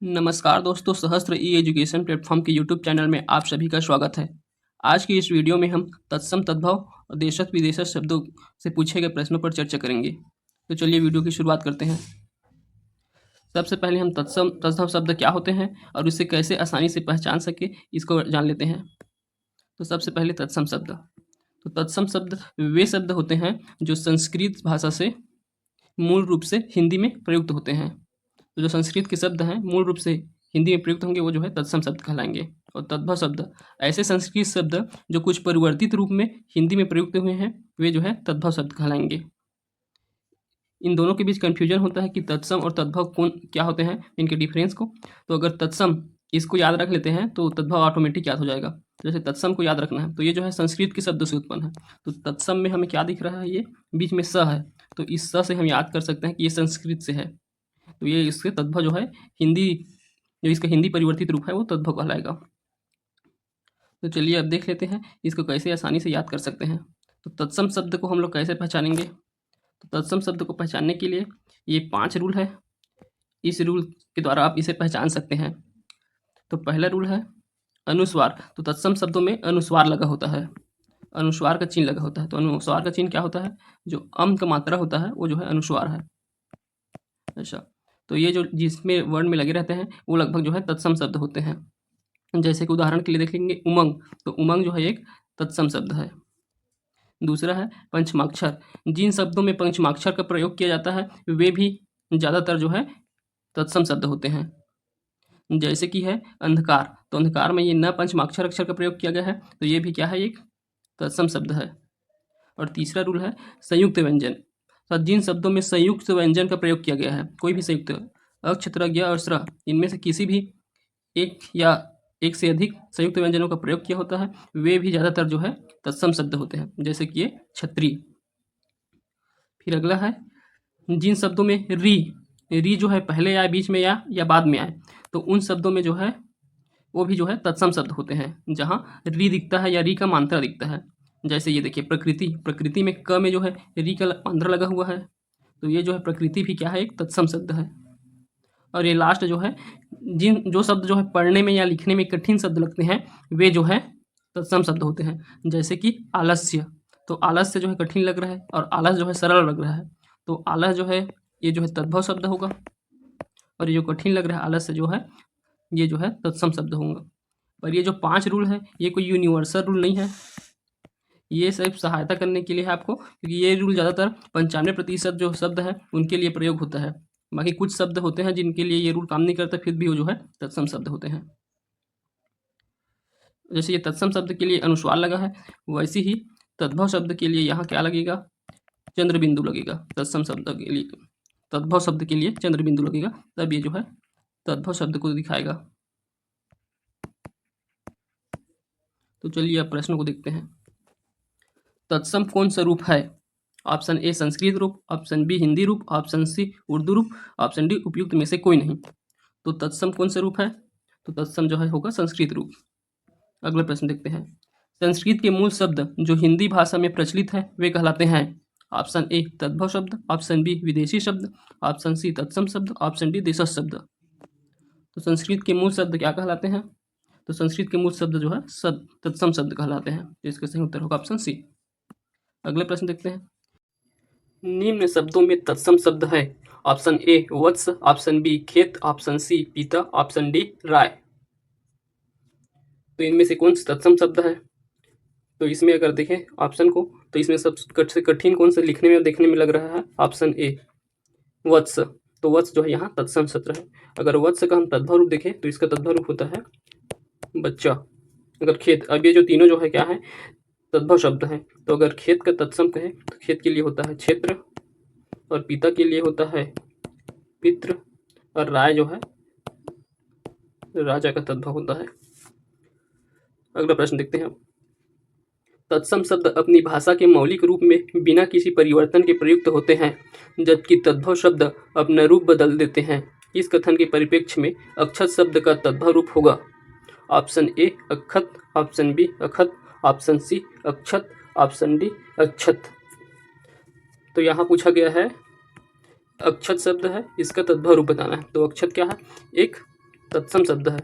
नमस्कार दोस्तों, सहस्त्र ई एजुकेशन प्लेटफॉर्म के यूट्यूब चैनल में आप सभी का स्वागत है। आज की इस वीडियो में हम तत्सम तद्भव और देशज विदेशज शब्दों से पूछे गए प्रश्नों पर चर्चा करेंगे। तो चलिए वीडियो की शुरुआत करते हैं। सबसे पहले हम तत्सम शब्द क्या होते हैं और इसे कैसे आसानी से पहचान सके इसको जान लेते हैं। तो सबसे पहले तत्सम शब्द। तो तत्सम शब्द वे शब्द होते हैं जो संस्कृत भाषा से मूल रूप से हिंदी में प्रयुक्त होते हैं। तो जो संस्कृत के शब्द हैं मूल रूप से हिंदी में प्रयुक्त होंगे वो जो है तत्सम शब्द कहलाएंगे। और तद्भव शब्द ऐसे संस्कृत शब्द जो कुछ परिवर्तित रूप में हिंदी में प्रयुक्त हुए हैं वे जो है तद्भव शब्द कहलाएंगे। इन दोनों के बीच कन्फ्यूजन होता है कि तत्सम और तद्भव कौन क्या होते हैं, इनके डिफरेंस को। तो अगर तत्सम इसको याद रख लेते हैं तो तद्भव ऑटोमेटिक याद हो जाएगा। जैसे तत्सम को याद रखना है तो ये जो है संस्कृत के शब्द से उत्पन्न है। तो तत्सम में हमें क्या दिख रहा है, ये बीच में स है, तो इस स से हम याद कर सकते हैं कि ये संस्कृत से है। तो ये इसके तद्भव जो है हिंदी, जो इसका हिंदी परिवर्तित रूप है वो तद्भव कहलाएगा। तो चलिए अब देख लेते हैं इसको कैसे आसानी से याद कर सकते हैं। तो तत्सम शब्द को हम लोग कैसे पहचानेंगे। तो तत्सम शब्द को पहचानने के लिए ये 5 रूल है। इस रूल के द्वारा आप इसे पहचान सकते हैं। तो पहला रूल है अनुस्वार। तो तत्सम शब्दों में अनुस्वार लगा होता है, अनुस्वार का चिन्ह लगा होता है। तो अनुस्वार का चिन्ह क्या होता है, जो अम का मात्रा होता है वो जो है अनुस्वार है। अच्छा, तो ये जो जिसमें वर्ण में लगे रहते हैं वो लगभग जो है तत्सम शब्द होते हैं। जैसे कि उदाहरण के लिए देख लेंगे उमंग। तो उमंग जो है एक तत्सम शब्द है। दूसरा है पंचमाक्षर। जिन शब्दों में पंचमाक्षर का प्रयोग किया जाता है वे भी ज़्यादातर जो है तत्सम शब्द होते हैं। जैसे कि है अंधकार। तो अंधकार में ये न पंचमाक्षर अक्षर का प्रयोग किया गया है तो ये भी क्या है, एक तत्सम शब्द है। और तीसरा रूल है संयुक्त व्यंजन। तो जिन शब्दों में संयुक्त व्यंजन का प्रयोग किया गया है, कोई भी संयुक्त अक्ष, त्र, और स्र, इनमें से किसी भी एक या एक से अधिक संयुक्त व्यंजनों का प्रयोग किया होता है वे भी ज़्यादातर जो है तत्सम शब्द होते हैं। जैसे कि ये छत्री। फिर अगला है जिन शब्दों में री जो है पहले आए, बीच में या बाद में आए, तो उन शब्दों में जो है वो भी जो है तत्सम शब्द होते हैं जहाँ री दिखता है या री का मात्रा दिखता है। जैसे ये देखिए प्रकृति। प्रकृति में क में जो है री का मात्रा लगा हुआ है, तो ये जो है प्रकृति भी क्या है, एक तत्सम शब्द है। और ये लास्ट जो है जो शब्द जो है पढ़ने में या लिखने में कठिन शब्द लगते हैं वे जो है तत्सम शब्द होते हैं। जैसे कि आलस्य। तो आलस्य जो है कठिन लग रहा है और आलस जो है सरल लग रहा है, तो आलस जो है ये जो है तद्भव शब्द होगा। और ये जो कठिन लग रहा है आलस्य जो है ये जो है तत्सम शब्द होगा। पर ये जो 5 रूल है ये कोई यूनिवर्सल रूल नहीं है, ये सिर्फ सहायता करने के लिए है आपको, क्योंकि ये रूल ज़्यादातर 95% जो शब्द है उनके लिए प्रयोग होता है। बाकी कुछ शब्द होते हैं जिनके लिए ये रूल काम नहीं करता, फिर भी वो जो है तत्सम शब्द होते हैं। जैसे ये तत्सम शब्द के लिए अनुस्वार लगा है, वैसे ही तद्भव शब्द के लिए यहाँ क्या लगेगा, चंद्र बिंदु लगेगा। तत्सम शब्द के लिए, तद्भव शब्द के लिए चंद्र बिंदु लगेगा, तब ये जो है तद्भव शब्द को दिखाएगा। तो चलिए अब प्रश्नों को देखते हैं। तत्सम कौन सा रूप है। ऑप्शन ए संस्कृत रूप, ऑप्शन बी हिंदी रूप, ऑप्शन सी उर्दू रूप, ऑप्शन डी उपयुक्त में से कोई नहीं। तो तत्सम कौन सा रूप है, तो तत्सम जो है होगा संस्कृत रूप। अगला प्रश्न देखते हैं। संस्कृत के मूल शब्द जो हिंदी भाषा में प्रचलित है वे कहलाते हैं। ऑप्शन ए तद्भव शब्द, ऑप्शन बी विदेशी शब्द, ऑप्शन सी तत्सम शब्द, ऑप्शन डी देशज शब्द। तो संस्कृत के मूल शब्द क्या कहलाते हैं, तो संस्कृत के मूल शब्द जो है तत्सम शब्द कहलाते हैं। तो इसका सही उत्तर होगा ऑप्शन सी। अगले प्रश्न देखते हैं। निम्न शब्दों में तत्सम शब्द है। ऑप्शन ए वत्स, ऑप्शन बी खेत, ऑप्शन सी पिता, ऑप्शन डी राय। तो इनमें से कौन सा तत्सम शब्द है, तो इसमें अगर देखें ऑप्शन को तो इसमें सबसे कठिन कौन सा लिखने में देखने में लग रहा है, ऑप्शन ए वत्स। तो वत्स जो है यहाँ तत्सम शब्द है। अगर वत्स का हम तद्भव रूप देखें तो इसका तद्भव रूप होता है बच्चा। अगर खेत, अब ये जो तीनों जो है क्या है, तद्भव शब्द है। तो अगर खेत का तत्सम कहें तो खेत के लिए होता है क्षेत्र, और पिता के लिए होता है पितृ, और राय जो है राजा का तद्भव होता है। अगला प्रश्न देखते हैं। तत्सम शब्द अपनी भाषा के मौलिक रूप में बिना किसी परिवर्तन के प्रयुक्त होते हैं, जबकि तद्भव शब्द अपना रूप बदल देते हैं। इस कथन के परिप्रेक्ष्य में अक्षत शब्द का तद्भव रूप होगा। ऑप्शन ए अक्षत, ऑप्शन बी अखत, ऑप्शन सी अक्षत, ऑप्शन डी अक्षत। तो यहाँ पूछा गया है अक्षत शब्द है, इसका तद्भव रूप बताना है। तो अक्षत क्या है, एक तत्सम शब्द है,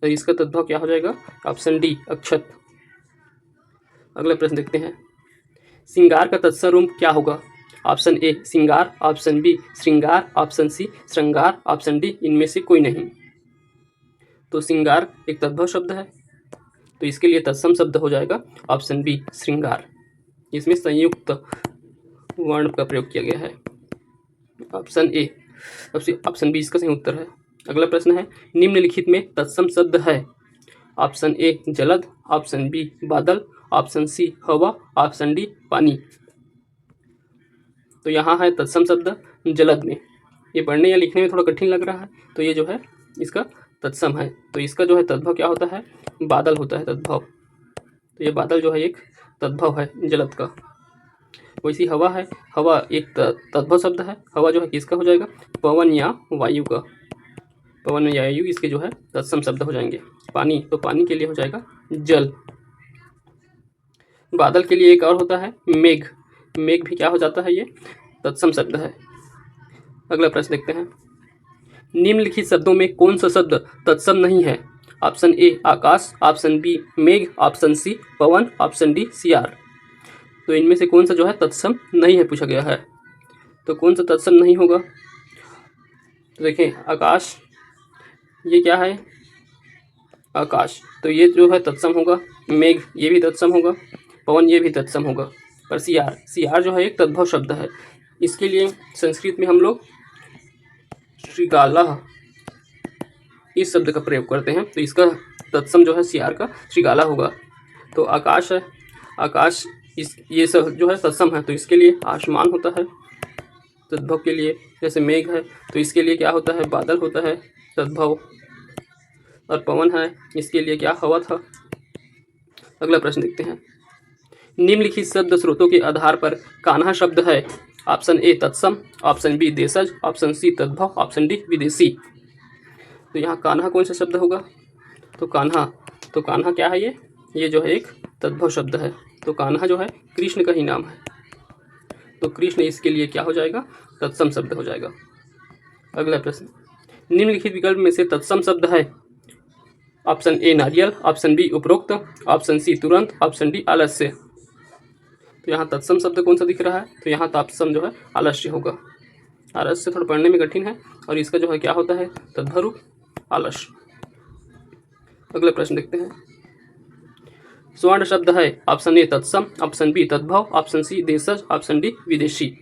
तो इसका तद्भव क्या हो जाएगा? ऑप्शन डी, अक्षत। अगला प्रश्न देखते हैं, श्रृंगार का तत्सम रूप क्या होगा? ऑप्शन ए श्रृंगार, ऑप्शन बी श्रृंगार, ऑप्शन सी श्रृंगार, ऑप्शन डी इनमें से कोई नहीं। तो श्रृंगार एक तद्भव शब्द है, तो इसके लिए तत्सम शब्द हो जाएगा ऑप्शन बी श्रृंगार। इसमें संयुक्त वर्ण का प्रयोग किया गया है, ऑप्शन ए। ऑप्शन बी इसका सही उत्तर है। अगला प्रश्न है, निम्नलिखित में तत्सम शब्द है? ऑप्शन ए जलद, ऑप्शन बी बादल, ऑप्शन सी हवा, ऑप्शन डी पानी। तो यहाँ है तत्सम शब्द जलद में। ये पढ़ने या लिखने में थोड़ा कठिन लग रहा है, तो ये जो है इसका तत्सम है। तो इसका जो है तद्भव क्या होता है? बादल होता है तद्भव। तो ये बादल जो है एक तद्भव है जलद का। वैसी हवा है, हवा एक तद्भव शब्द है। हवा जो है किसका हो जाएगा? पवन या वायु का। पवन या वायु इसके जो है तत्सम शब्द हो जाएंगे। पानी, तो पानी के लिए हो जाएगा जल। बादल के लिए एक और होता है मेघ। मेघ भी क्या हो जाता है? ये तत्सम शब्द है। अगला प्रश्न देखते हैं, निम्नलिखित शब्दों में कौन सा शब्द तत्सम नहीं है? ऑप्शन ए आकाश, ऑप्शन बी मेघ, ऑप्शन सी पवन, ऑप्शन डी सियार। तो इनमें से कौन सा जो है तत्सम नहीं है पूछा गया है। तो कौन सा तत्सम नहीं होगा? तो देखें, आकाश ये क्या है? आकाश, तो ये जो है तत्सम होगा। मेघ ये भी तत्सम होगा, पवन ये भी तत्सम होगा। पर सियार, सियार जो है एक तद्भव शब्द है। इसके लिए संस्कृत में हम लोग श्रीगाला इस शब्द का प्रयोग करते हैं, तो इसका तत्सम जो है सियार का श्रीगाला होगा। तो आकाश है, आकाश ये सब जो है तत्सम है, तो इसके लिए आसमान होता है तद्भव के लिए। जैसे मेघ है, तो इसके लिए क्या होता है? बादल होता है तद्भव। और पवन है, इसके लिए क्या? हवा था। अगला प्रश्न देखते हैं, निम्नलिखित शब्द स्रोतों के आधार पर कान्हा शब्द है? ऑप्शन ए तत्सम, ऑप्शन बी देशज, ऑप्शन सी तद्भव, ऑप्शन डी विदेशी। तो यहाँ कान्हा कौन सा शब्द होगा? तो कान्हा क्या है? ये जो है एक तद्भव शब्द है। तो कान्हा जो है कृष्ण का ही नाम है, तो कृष्ण इसके लिए क्या हो जाएगा? तत्सम शब्द हो जाएगा। अगला प्रश्न, निम्नलिखित विकल्प में से तत्सम शब्द है? ऑप्शन ए नारियल, ऑप्शन बी उपरोक्त, ऑप्शन सी तुरंत, ऑप्शन डी आलस्य। तो यहाँ तत्सम शब्द कौन सा दिख रहा है? तो यहाँ तत्सम जो है आलस्य होगा। आलस्य थोड़ा पढ़ने में कठिन है, और इसका जो है क्या होता है? तद्भव रूप आलस्य। अगला प्रश्न देखते हैं, स्वर्ण शब्द है? ऑप्शन ए तत्सम, ऑप्शन बी तद्भव, ऑप्शन सी देशज, ऑप्शन डी विदेशी।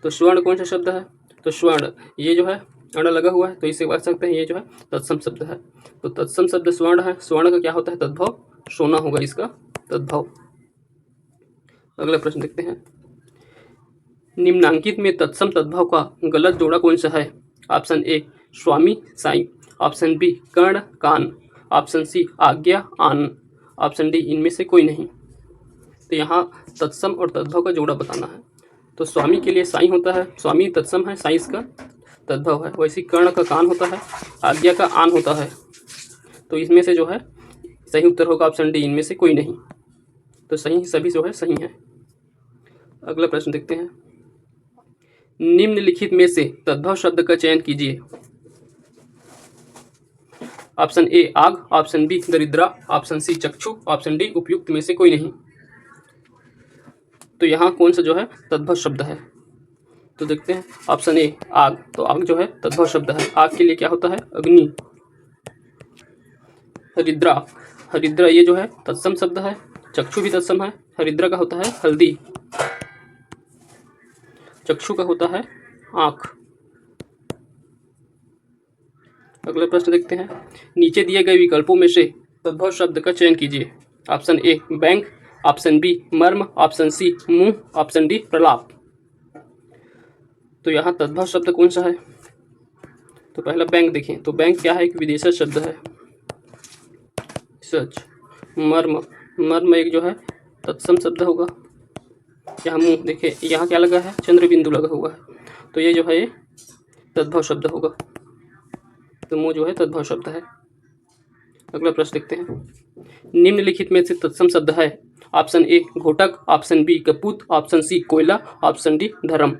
तो स्वर्ण कौन सा शब्द है? तो स्वर्ण ये जो है अण लगा हुआ है, तो इसे कह सकते हैं ये जो है तत्सम शब्द है। तो तत्सम शब्द स्वर्ण है। स्वर्ण का क्या होता है? तद्भव, सोना होगा इसका तद्भव। अगला प्रश्न देखते हैं, निम्नांकित में तत्सम तद्भव का गलत जोड़ा कौन सा है? ऑप्शन ए स्वामी साई, ऑप्शन बी कर्ण कान, ऑप्शन सी आज्ञा आन, ऑप्शन डी इनमें से कोई नहीं। तो यहाँ तत्सम और तद्भव का जोड़ा बताना है। तो स्वामी के लिए साई होता है, स्वामी तत्सम है, साई इसका तद्भव है। वैसे कर्ण का कान होता है, आज्ञा का आन होता है। तो इसमें से जो है सही उत्तर होगा ऑप्शन डी इनमें से कोई नहीं। तो सही सभी जो है सही है। अगला प्रश्न देखते हैं, निम्नलिखित में से तद्भव शब्द का चयन कीजिए। ऑप्शन ए आग, ऑप्शन बी दरिद्रा, ऑप्शन सी चक्षु, ऑप्शन डी उपयुक्त में से कोई नहीं। तो यहाँ कौन सा जो है तद्भव शब्द है? तो देखते हैं, ऑप्शन ए आग। तो आग जो है तद्भव शब्द है। आग के लिए क्या होता है? अग्नि। हरिद्रा, हरिद्रा ये जो है तत्सम शब्द है। चक्षु भी तत्सम है। हरिद्रा का होता है हल्दी, चक्षु का होता है आँख। अगला प्रश्न देखते हैं, नीचे दिए गए विकल्पों में से तद्भव शब्द का चयन कीजिए। Option A bank, option B मर्म, ऑप्शन सी मुंह, ऑप्शन डी प्रलाप। तो यहाँ तद्भव शब्द कौन सा है? तो पहला बैंक देखें, तो बैंक क्या है? एक विदेशी शब्द है। सच। मर्म, मर्म एक जो है तत्सम शब्द होगा। यहाँ मुंह देखिए, यहाँ क्या लगा है? चंद्र बिंदु लगा हुआ है, तो ये जो है ये तद्भव शब्द होगा। तो मुंह जो है तद्भव शब्द है। अगला प्रश्न देखते हैं, निम्नलिखित में से तत्सम शब्द है? ऑप्शन ए घोटक, ऑप्शन बी कपूत, ऑप्शन सी कोयला, ऑप्शन डी धर्म।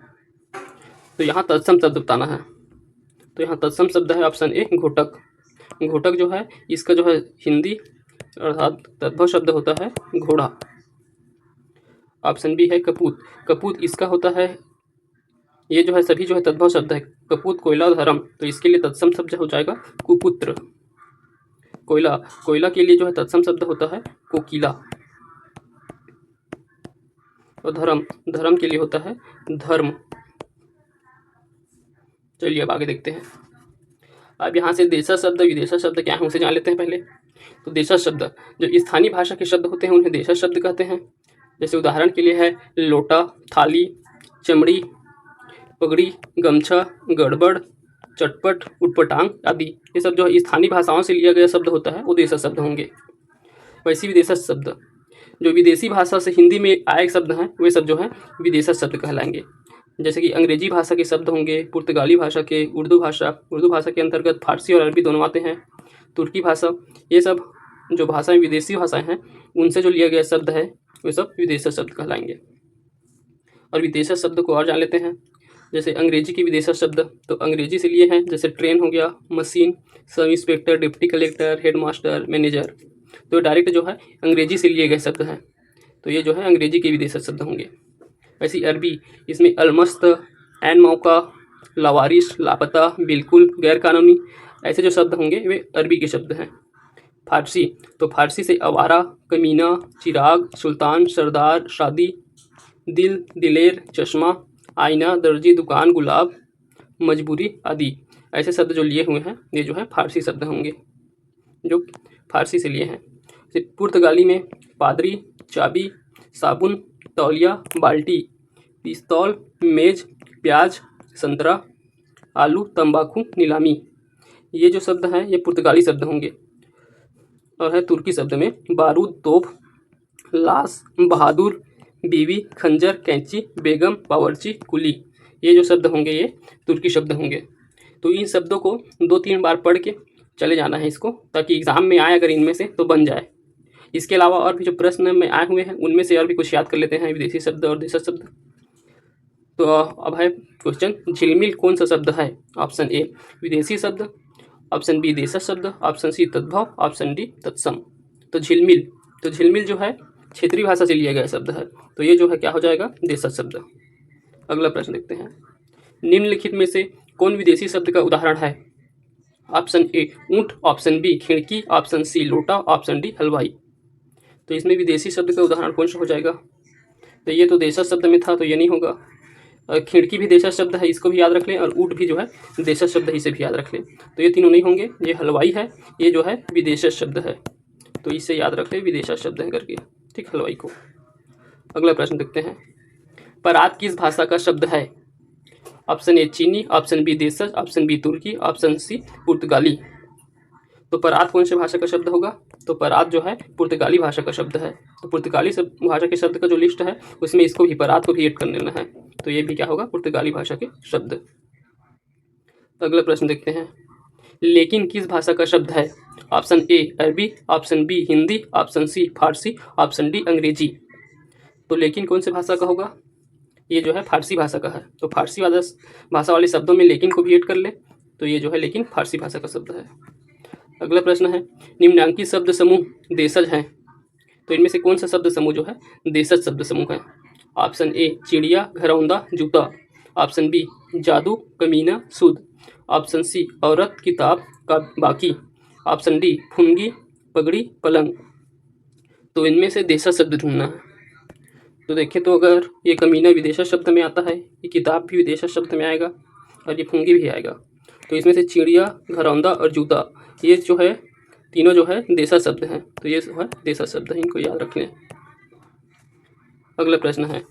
तो यहाँ तत्सम शब्द बताना है। तो यहाँ तत्सम शब्द है ऑप्शन ए घोटक। घोटक जो है इसका जो है हिंदी अर्थात तद्भव शब्द होता है घोड़ा। ऑप्शन बी है कपूत। कपूत इसका होता है, ये जो है सभी जो है तद्भव शब्द है। कपूत, कोयला, धर्म, तो इसके लिए तत्सम शब्द हो जाएगा कुपुत्र। कोयला, कोयला के लिए जो है तत्सम शब्द होता है कोकिला। और धर्म, धर्म के लिए होता है धर्म। चलिए अब आगे देखते हैं। अब यहाँ से देशज शब्द विदेशज शब्द क्या है उसे जान लेते हैं पहले। तो देशज शब्द जो स्थानीय भाषा के शब्द होते हैं उन्हें देशज शब्द कहते हैं। जैसे उदाहरण के लिए है लोटा, थाली, चमड़ी, पगड़ी, गमछा, गड़बड़, चटपट, उटपटांग आदि। ये सब जो है स्थानीय भाषाओं से लिया गया शब्द होता है वो देशज शब्द होंगे। वैसे विदेशज शब्द जो विदेशी भाषा से हिंदी में आए शब्द हैं वे सब जो है विदेशज शब्द कहलाएंगे। जैसे कि अंग्रेजी भाषा के शब्द होंगे, पुर्तगाली भाषा के, उर्दू भाषा के अंतर्गत फारसी और अरबी दोनों आते हैं, तुर्की भाषा, ये सब जो भाषाएं विदेशी भाषाएं हैं उनसे जो लिया गया शब्द है वे सब विदेशज शब्द कहलाएंगे। और विदेशज शब्द को और जान लेते हैं। जैसे अंग्रेजी के विदेशज शब्द तो अंग्रेजी से लिए हैं, जैसे ट्रेन हो गया, machine, sub inspector, deputy collector, headmaster, manager, तो डायरेक्ट जो है अंग्रेजी से लिए गए शब्द हैं, तो ये जो है अंग्रेजी के विदेशज शब्द होंगे। वैसे अरबी, इसमें अलमस्त, एन मौका, लावारिस, लापता, बिल्कुल, गैरकानूनी, ऐसे जो शब्द होंगे वे अरबी के शब्द हैं। फारसी, तो फारसी से आवारा, कमीना, चिराग, सुल्तान, सरदार, शादी, दिल, दिलेर, चश्मा, आईना, दर्जी, दुकान, गुलाब, मजबूरी आदि, ऐसे शब्द जो लिए हुए हैं ये जो है फारसी शब्द होंगे जो फारसी से लिए हैं। पुर्तगाली में पादरी, चाबी, साबुन, तौलिया, बाल्टी, पिस्तौल, मेज, प्याज, संतरा, आलू, तंबाकू, नीलामी, ये जो शब्द हैं ये पुर्तगाली शब्द होंगे। और है तुर्की शब्द में बारूद, तोप, लाश, बहादुर, बीवी, खंजर, कैंची, बेगम, बावर्ची, कुली, ये जो शब्द होंगे ये तुर्की शब्द होंगे। तो इन शब्दों को 2-3 बार पढ़ के चले जाना है इसको, ताकि एग्जाम में आए अगर इनमें से तो बन जाए। इसके अलावा और भी जो प्रश्न में आए हुए हैं उनमें से और भी कुछ याद कर लेते हैं विदेशी शब्द और देशज शब्द। तो अब है क्वेश्चन, झिलमिल कौन सा शब्द है? ऑप्शन ए विदेशी शब्द, ऑप्शन बी देशज शब्द, ऑप्शन सी तद्भव, ऑप्शन डी तत्सम। तो झिलमिल जो है क्षेत्रीय भाषा से लिया गया शब्द है, तो ये जो है क्या हो जाएगा देशज शब्द। अगला प्रश्न देखते हैं, निम्नलिखित में से कौन विदेशी शब्द का उदाहरण है? ऑप्शन ए ऊंट, ऑप्शन बी खिड़की, ऑप्शन सी लोटा, ऑप्शन डी हलवाई। तो इसमें विदेशी शब्द का उदाहरण कौन सा हो जाएगा? तो ये तो देशज शब्द में था तो ये नहीं होगा। खिड़की भी देशज शब्द है, इसको भी याद रख लें, और ऊंट भी जो है देशज शब्द ही से भी याद रख लें, तो ये तीनों नहीं होंगे। ये हलवाई है, ये जो है विदेशज शब्द है, तो इसे याद रख लें विदेशज शब्द है करके, ठीक, हलवाई को। अगला प्रश्न देखते हैं, परात किस भाषा का शब्द है? ऑप्शन ए चीनी, ऑप्शन बी देशज, ऑप्शन बी तुर्की, ऑप्शन सी पुर्तगाली। तो परात कौन सी भाषा का शब्द होगा? तो परात जो है पुर्तगाली भाषा का शब्द है। तो पुर्तगाली भाषा के शब्द का जो लिस्ट है उसमें इसको भी, परात को भी ऐड कर लेना है, तो ये भी क्या होगा पुर्तगाली भाषा के शब्द। अगला प्रश्न देखते हैं, लेकिन किस भाषा का शब्द है? Option A Arabi, option B Hindi, option C Farsi, option D Angrezi. तो लेकिन कौन सी भाषा का होगा? ये जो है फारसी भाषा का है, तो फारसी भाषा वाले शब्दों में लेकिन को भी ऐड कर ले, तो ये जो है लेकिन फारसी भाषा का शब्द है। अगला प्रश्न है, निम्नलिखित शब्द समूह देशज हैं, तो इनमें से कौन सा शब्द समूह जो है देशज शब्द समूह है? ऑप्शन ए चिड़िया, घरौंदा, जूता, ऑप्शन बी जादू, कमीना, सूद, ऑप्शन सी औरत, किताब का बाकी, ऑप्शन डी फुनगी, पगड़ी, पलंग। तो इनमें से देशज शब्द ढूंढना है। तो देखें तो अगर ये कमीना विदेशज शब्द में आता है, ये किताब भी विदेशज शब्द में आएगा, और ये फुनगी भी आएगा। तो इसमें से चिड़िया, घरौंदा और जूता, ये जो है तीनों जो है देशज शब्द हैं, तो ये है देशज शब्द है, इनको याद रख लें। अगला प्रश्न है,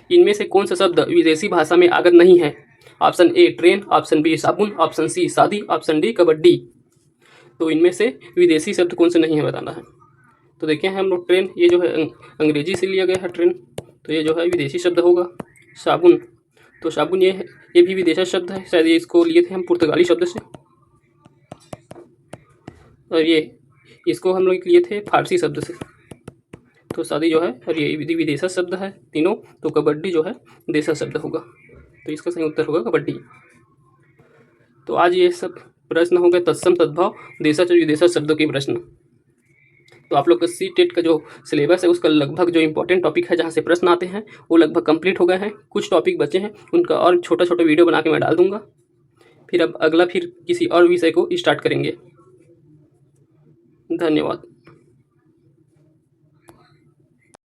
इनमें से कौन सा शब्द विदेशी भाषा में आगत नहीं है? Option A train, option B साबुन, ऑप्शन सी शादी, ऑप्शन डी कबड्डी। तो इनमें से विदेशी शब्द कौन से नहीं है बताना है। तो देखें हम लोग ट्रेन, ये जो है अंग्रेजी से लिया गया है ट्रेन, तो ये जो है विदेशी शब्द होगा। साबुन, तो साबुन ये भी विदेशी शब्द है, शायद ये इसको लिए थे हम पुर्तगाली शब्द से, और ये इसको हम लोग लिए थे फारसी शब्द से। तो शादी जो है और ये विदेशज शब्द है तीनों, तो कबड्डी जो है देशज शब्द होगा, तो इसका सही उत्तर होगा कबड्डी। तो आज ये सब प्रश्न हो गए तत्सम तद्भव देशज और विदेशज शब्दों के प्रश्न। तो आप लोग का सी टेट का जो सिलेबस है उसका लगभग जो इंपॉर्टेंट टॉपिक है जहाँ से प्रश्न आते हैं वो लगभग कंप्लीट हो गए हैं। कुछ टॉपिक बचे हैं, उनका और छोटा छोटा वीडियो बना के मैं डाल दूंगा। फिर अब अगला फिर किसी और विषय को स्टार्ट करेंगे। धन्यवाद।